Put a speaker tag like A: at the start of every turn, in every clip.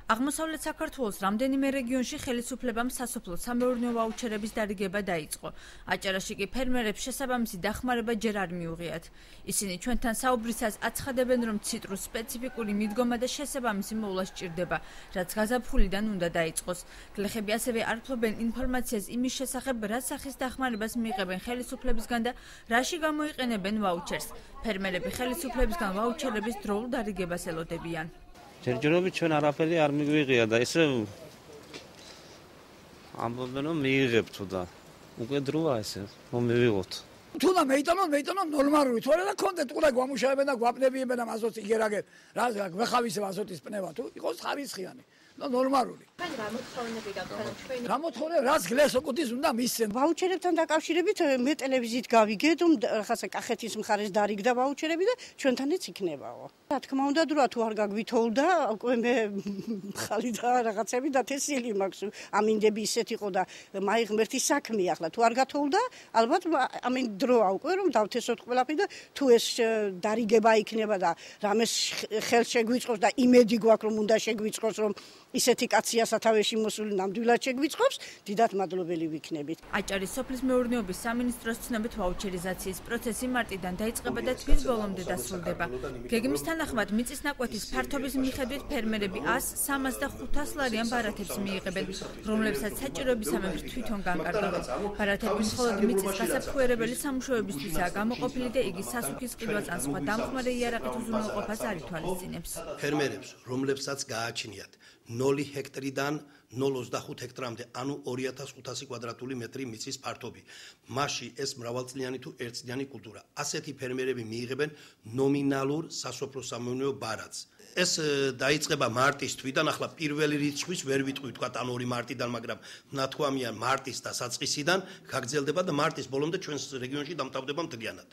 A: აღმოსავლეთ საქართველოს რამდენიმე რეგიონში ხელისუფლებამ სასოფლო-სამეურნეო ვაუჩერების დარიგება დაიწყო. აჭარაში კი ფერმერებს შესაბამისი დახმარება ჯერ არ მიუღიათ. ისინი ჩვენთან საუბრისას აცხადებენ, რომ ციტრუს სპეციფიკური მიდგომა და შესაბამისი მოვლა სჭირდება, რაც გაზაფხულიდან უნდა დაიწყოს. გლეხები ასევე არ ფლობენ ინფორმაციას იმის შესახებ, რა სახის დახმარებას მიიღებენ ხელისუფლებისგან და რაში გამოიყენებენ ვაუჩერს. ფერმერები ხელისუფლებისგან ვაუჩერების დროულ დარიგებას ელოდებიან.
B: ჯერჯერობით ჩვენ არაფერი არ მიგვიღია და ესე ამბობენ რომ მიიღებთ და უკვე დროა ესე რომ მივიღოთ.
C: თუნა მეიტანონ ნორმალური თორე და კონტენტ ყურა გვამუშავებენ და გვაპნებიებენ და მასოც იგერაგებ რა ვეხავისებ ასოთის პნება თუ იყოს ხარისხიანი და ნორმალური. რა მოთხოვნა რაც გლეს ოკუდის უნდა მისცენ.
D: ვაუჩერებთან დაკავშირებით მე ტელევიზიით გავიგეთ რაღაცა კახეთის მხარეს დარიგდა ვაუჩერები და ჩვენთანაც იქნებაო. რა თქმა უნდა დროა თუ არ გაგვითოლდა უკვე მე ხალი და რაღაცები და თესილი მაქვს ამინდები ისეთ იყო და მაი ღმერთის საქმე ახლა თუ არ გათოლდა ალბათ ამინ დროა უკვე რომ დავთესოთ ყველაფერი და თუ ეს დარიგება იქნება და რამეს ხელ შეგვიწყოს და იმედი გვაქვს რომ უნდა შეგვიწყოს რომ ისეთი კაცია სათავეში მოსული ნამდვილად შეგვიწყობს, დიდად მადლობელი ვიქნებით.
A: აჭარის სოფლის მეურნეობის სამინისტროს ცნობით ვაუჩერიზაციის პროცესი მარტიდან დაიწყება და თვის ბოლომდე დასრულდება. გეგმის თანახმად მიწის ნაკვეთის ფართობის მიხედვით ფერმერები 100, 300 და 500 ლარიან ბარათებს მიიღებენ, რომლებსაც საჭიროებისამებრ თვითონ განკარგავენ. ბარათები მხოლოდ მიწის გასაფუერებელი სამუშაოებისთვისაა გამოყოფილი და იგი სასუქის ყიდვას ან სხვა დამხმარე იარაღით უზრუნველყოფას არ ითვალისწინებს.
E: ფერმერებს, რომლებსაც გააჩნიათ 0 ჰექტრიდან 0,25 ჰექტრამდე, ანუ 2500 კვადრატული მეტრი მიწის ფართობი. მასში ეს მრავალწლიანი თუ ერთწლიანი კულტურა. ასეთი ფერმერები მიიღებენ ნომინალურ სასოფლო-სამეურნეო ბარათს. ეს დაიწყება მარტის თვიდან, ახლა პირველი რიცხვის ვერ ვიტყვი თქვა ან 2 მარტიდან, მაგრამ ნათქვამია მარტის დასაწყისიდან გაგრძელდება და მარტის ბოლომდე ჩვენს რეგიონში დამტავდება მთლიანად.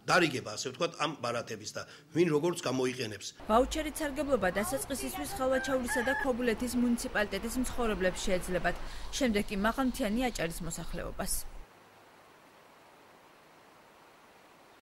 E: დარიგება ასე ვთქვათ ამ ბარათების და ვინ როგორც გამოიყენებს.
A: ვაუჩერით სარგებლობა დასაწყისისთვის ხალვაჩაურისა და ქობულეთის მუნიციპალიტეტის მცხოვრებლებს შეეძლებათ. შემდეგ კი მაღალმთიანი აჭარის მოსახლეობას.